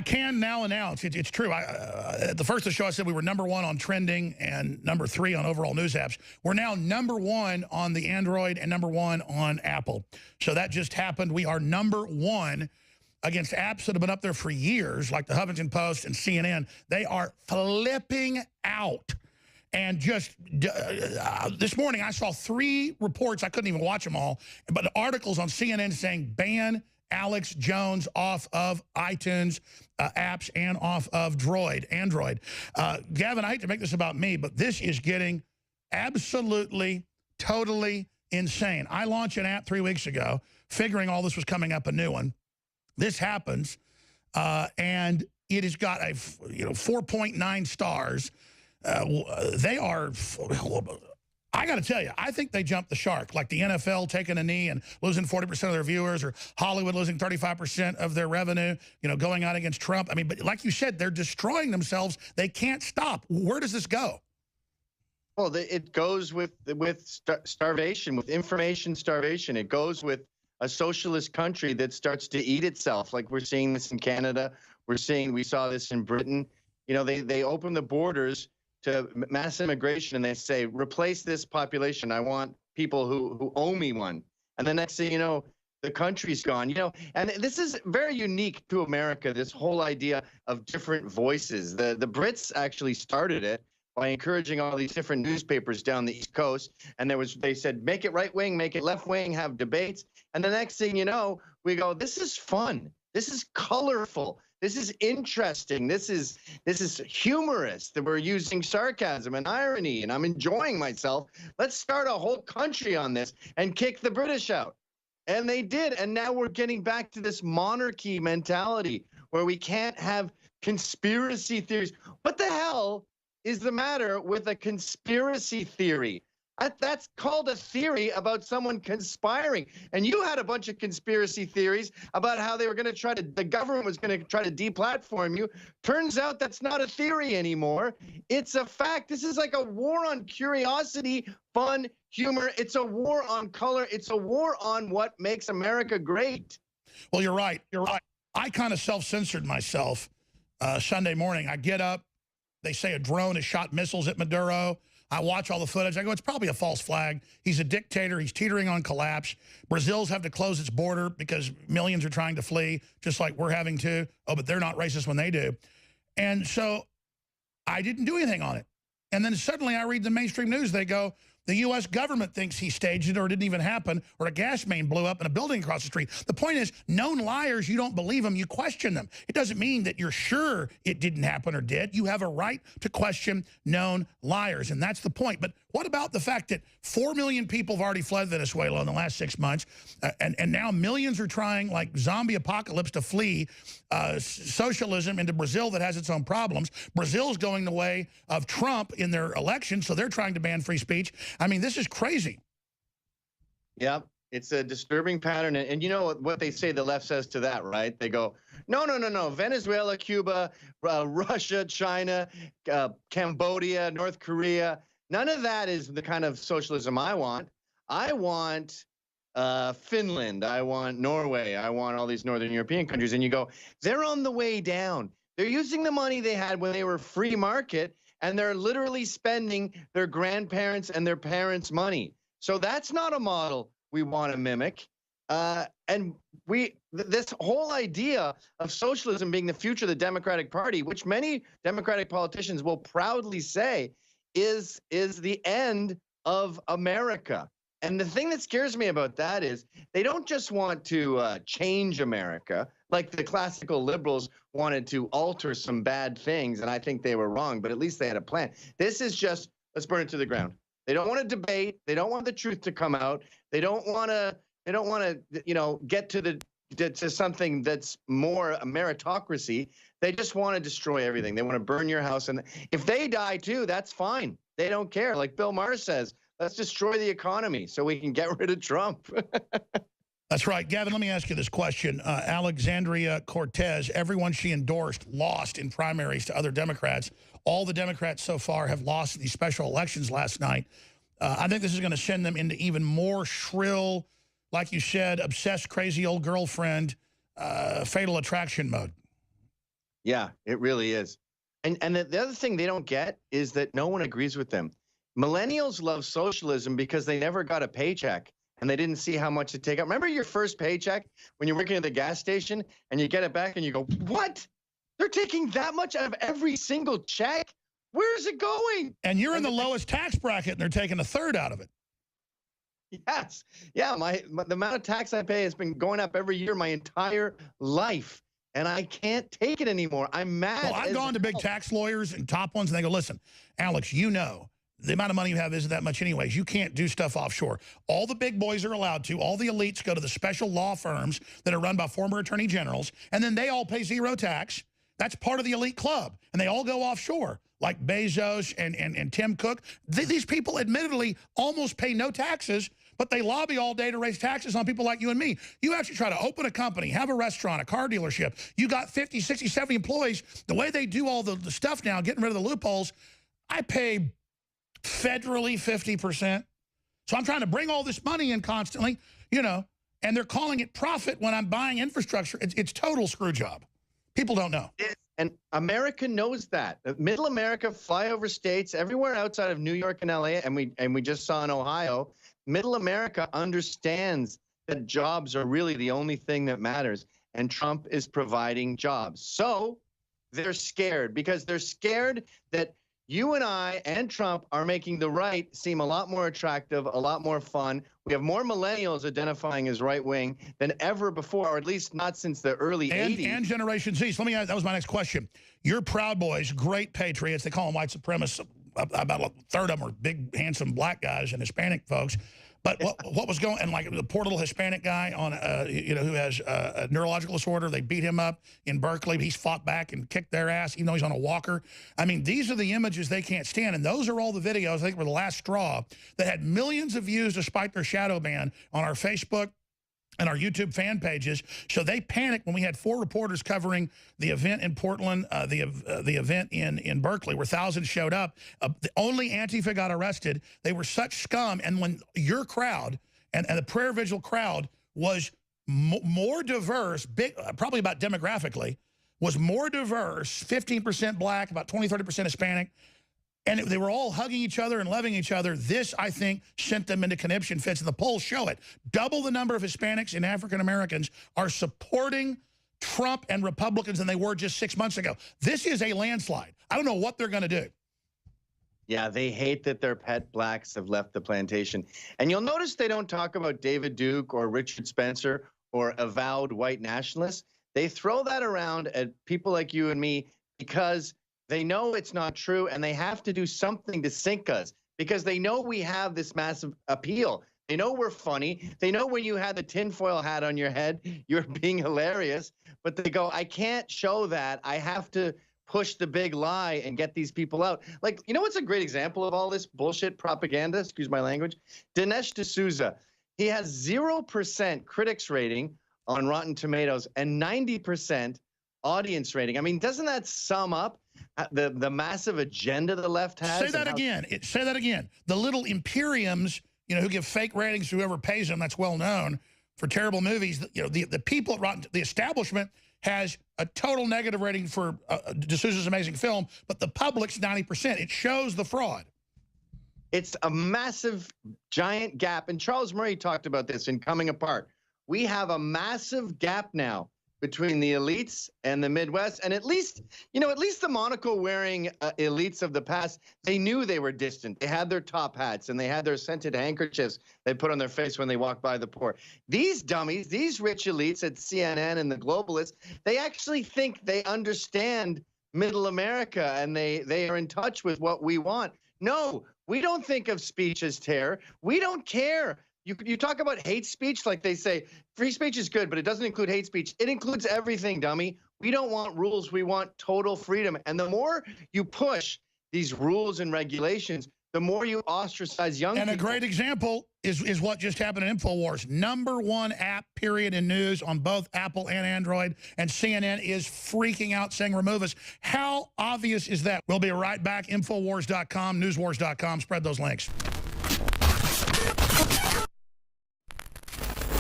can now announce, it's true. At the first of the show, I said we were #1 on trending and #3 on overall news apps. We're now #1 on the Android and #1 on Apple. So that just happened. We are #1 against apps that have been up there for years, like the Huffington Post and CNN. They are flipping out. And just this morning, I saw 3 reports. I couldn't even watch them all, but articles on CNN saying ban Alex Jones off of iTunes apps and off of Android. Gavin, I hate to make this about me, but this is getting absolutely, totally insane. I launched an app 3 weeks ago, figuring all this was coming up, a new one. This happens, and it has got a 4.9 stars. They are, I got to tell you, I think they jumped the shark, like the NFL taking a knee and losing 40% of their viewers, or Hollywood losing 35% of their revenue, going out against Trump. I mean, but like you said, they're destroying themselves. They can't stop. Where does this go? Well, it goes with starvation, with information starvation. It goes with a socialist country that starts to eat itself, like we're seeing this in Canada. We saw this in Britain. They open the borders to mass immigration, and they say, replace this population. I want people who owe me one. And the next thing you know, the country's gone. And this is very unique to America, this whole idea of different voices. The Brits actually started it by encouraging all these different newspapers down the East Coast. And they said, make it right wing, make it left wing, have debates. And the next thing you know, we go, this is fun. This is colorful. This is interesting. This is humorous, that we're using sarcasm and irony, and I'm enjoying myself. Let's start a whole country on this and kick the British out. And they did. And now we're getting back to this monarchy mentality where we can't have conspiracy theories. What the hell is the matter with a conspiracy theory? That's called a theory about someone conspiring. And you had a bunch of conspiracy theories about how they were going to the government was going to try to deplatform you. Turns out that's not a theory anymore. It's a fact. This is like a war on curiosity, fun, humor. It's a war on color. It's a war on what makes America great. Well, you're right. You're right. I kind of self-censored myself Sunday morning. I get up. They say a drone has shot missiles at Maduro. I watch all the footage. I go, it's probably a false flag. He's a dictator. He's teetering on collapse. Brazil's have to close its border because millions are trying to flee, just like we're having to. Oh, but they're not racist when they do. And so I didn't do anything on it. And then suddenly I read the mainstream news. They go, the U.S. government thinks he staged it, or it didn't even happen, or a gas main blew up in a building across the street. The point is, known liars, you don't believe them, you question them. It doesn't mean that you're sure it didn't happen or did. You have a right to question known liars, and that's the point. But what about the fact that 4 million people have already fled Venezuela in the last 6 months, and now millions are trying, like zombie apocalypse, to flee socialism into Brazil that has its own problems. Brazil's going the way of Trump in their election, so they're trying to ban free speech. I mean, this is crazy. Yeah, it's a disturbing pattern. And you know what they say the left says to that, right? They go, no. Venezuela, Cuba, Russia, China, Cambodia, North Korea. None of that is the kind of socialism I want. I want Finland. I want Norway. I want all these Northern European countries. And you go, they're on the way down. They're using the money they had when they were free market, and they're literally spending their grandparents' and their parents' money. So that's not a model we want to mimic. And this whole idea of socialism being the future of the Democratic Party, which many Democratic politicians will proudly say is the end of America. And the thing that scares me about that is they don't just want to change America, like the classical liberals wanted to alter some bad things, and I think they were wrong, but at least they had a plan. This is just, let's burn it to the ground. They don't want to debate. They don't want the truth to come out. They don't want to, get to something that's more a meritocracy. They just want to destroy everything. They want to burn your house. And if they die too, that's fine. They don't care. Like Bill Maher says, let's destroy the economy so we can get rid of Trump. That's right. Gavin, let me ask you this question. Alexandria Cortez, everyone she endorsed lost in primaries to other Democrats. All the Democrats so far have lost in these special elections last night. I think this is going to send them into even more shrill, like you said, obsessed, crazy old girlfriend, fatal attraction mode. Yeah, it really is. And the other thing they don't get is that no one agrees with them. Millennials love socialism because they never got a paycheck and they didn't see how much to take out. Remember your first paycheck when you're working at the gas station and you get it back and you go, what? They're taking that much out of every single check? Where's it going? And you're in the lowest tax bracket and they're taking a third out of it. Yes. Yeah, the amount of tax I pay has been going up every year my entire life. And I can't take it anymore. I'm mad. Well, I've gone to big tax lawyers and top ones, and they go, listen, Alex, you know, the amount of money you have isn't that much anyways. You can't do stuff offshore. All the big boys are allowed to. All the elites go to the special law firms that are run by former attorney generals, and then they all pay zero tax. That's part of the elite club, and they all go offshore, like Bezos and Tim Cook. These people admittedly almost pay no taxes, but they lobby all day to raise taxes on people like you and me. You actually try to open a company, have a restaurant, a car dealership. You got 50, 60, 70 employees. The way they do all the stuff now, getting rid of the loopholes, I pay federally 50%. So I'm trying to bring all this money in constantly, you know, and they're calling it profit when I'm buying infrastructure. It's total screw job. People don't know. And America knows that. Middle America, flyover states, everywhere outside of New York and LA, and we just saw in Ohio, Middle America understands that jobs are really the only thing that matters, and Trump is providing jobs. So they're scared because they're scared that you and I and Trump are making the right seem a lot more attractive, a lot more fun. We have more millennials identifying as right-wing than ever before, or at least not since the early 80s. And Generation Z. So let me ask, that was my next question. Your Proud Boys, great patriots. They call them white supremacists. About a third of them are big, handsome black guys and Hispanic folks. But what was going, and like the poor little Hispanic guy on, you know, who has a neurological disorder, they beat him up in Berkeley. He's fought back and kicked their ass, even though he's on a walker. I mean, these are the images they can't stand. And those are all the videos, I think were the last straw, that had millions of views despite their shadow ban on our Facebook and our YouTube fan pages. So they panicked when we had 4 reporters covering the event in Portland, the event in Berkeley, where thousands showed up. Only Antifa got arrested. They were such scum. And when your crowd and the prayer vigil crowd was more diverse, big, probably about demographically, was more diverse, 15% black, about 20, 30% Hispanic, and they were all hugging each other and loving each other. This, I think, sent them into conniption fits, and the polls show it. Double the number of Hispanics and African Americans are supporting Trump and Republicans than they were just 6 months ago. This is a landslide. I don't know what they're going to do. Yeah, they hate that their pet blacks have left the plantation. And you'll notice they don't talk about David Duke or Richard Spencer or avowed white nationalists. They throw that around at people like you and me because they know it's not true, and they have to do something to sink us because they know we have this massive appeal. They know we're funny. They know when you had the tinfoil hat on your head, you're being hilarious. But they go, I can't show that. I have to push the big lie and get these people out. Like, you know what's a great example of all this bullshit propaganda? Excuse my language. Dinesh D'Souza. He has 0% critics rating on Rotten Tomatoes and 90% audience rating. I mean, doesn't that sum up the massive agenda the left has? Say that again. Say that again. The little imperiums, you know, who give fake ratings to whoever pays them, that's well known for terrible movies. You know, the people at Rotten, the establishment has a total negative rating for D'Souza's amazing film, but the public's 90%. It shows the fraud. It's a massive, giant gap. And Charles Murray talked about this in Coming Apart. We have a massive gap now between the elites and the Midwest. And at least, you know, at least the monocle-wearing elites of the past, they knew they were distant. They had their top hats and they had their scented handkerchiefs they put on their face when they walked by the poor. These dummies, these rich elites at CNN and the globalists, they actually think they understand middle America and they are in touch with what we want. No, we don't think of speech as terror. We don't care. You talk about hate speech, like they say, free speech is good, but it doesn't include hate speech. It includes everything, dummy. We don't want rules. We want total freedom. And the more you push these rules and regulations, the more you ostracize young people. And a great example is what just happened in InfoWars. #1 app, period, in news on both Apple and Android. And CNN is freaking out saying remove us. How obvious is that? We'll be right back. Infowars.com, newswars.com. Spread those links.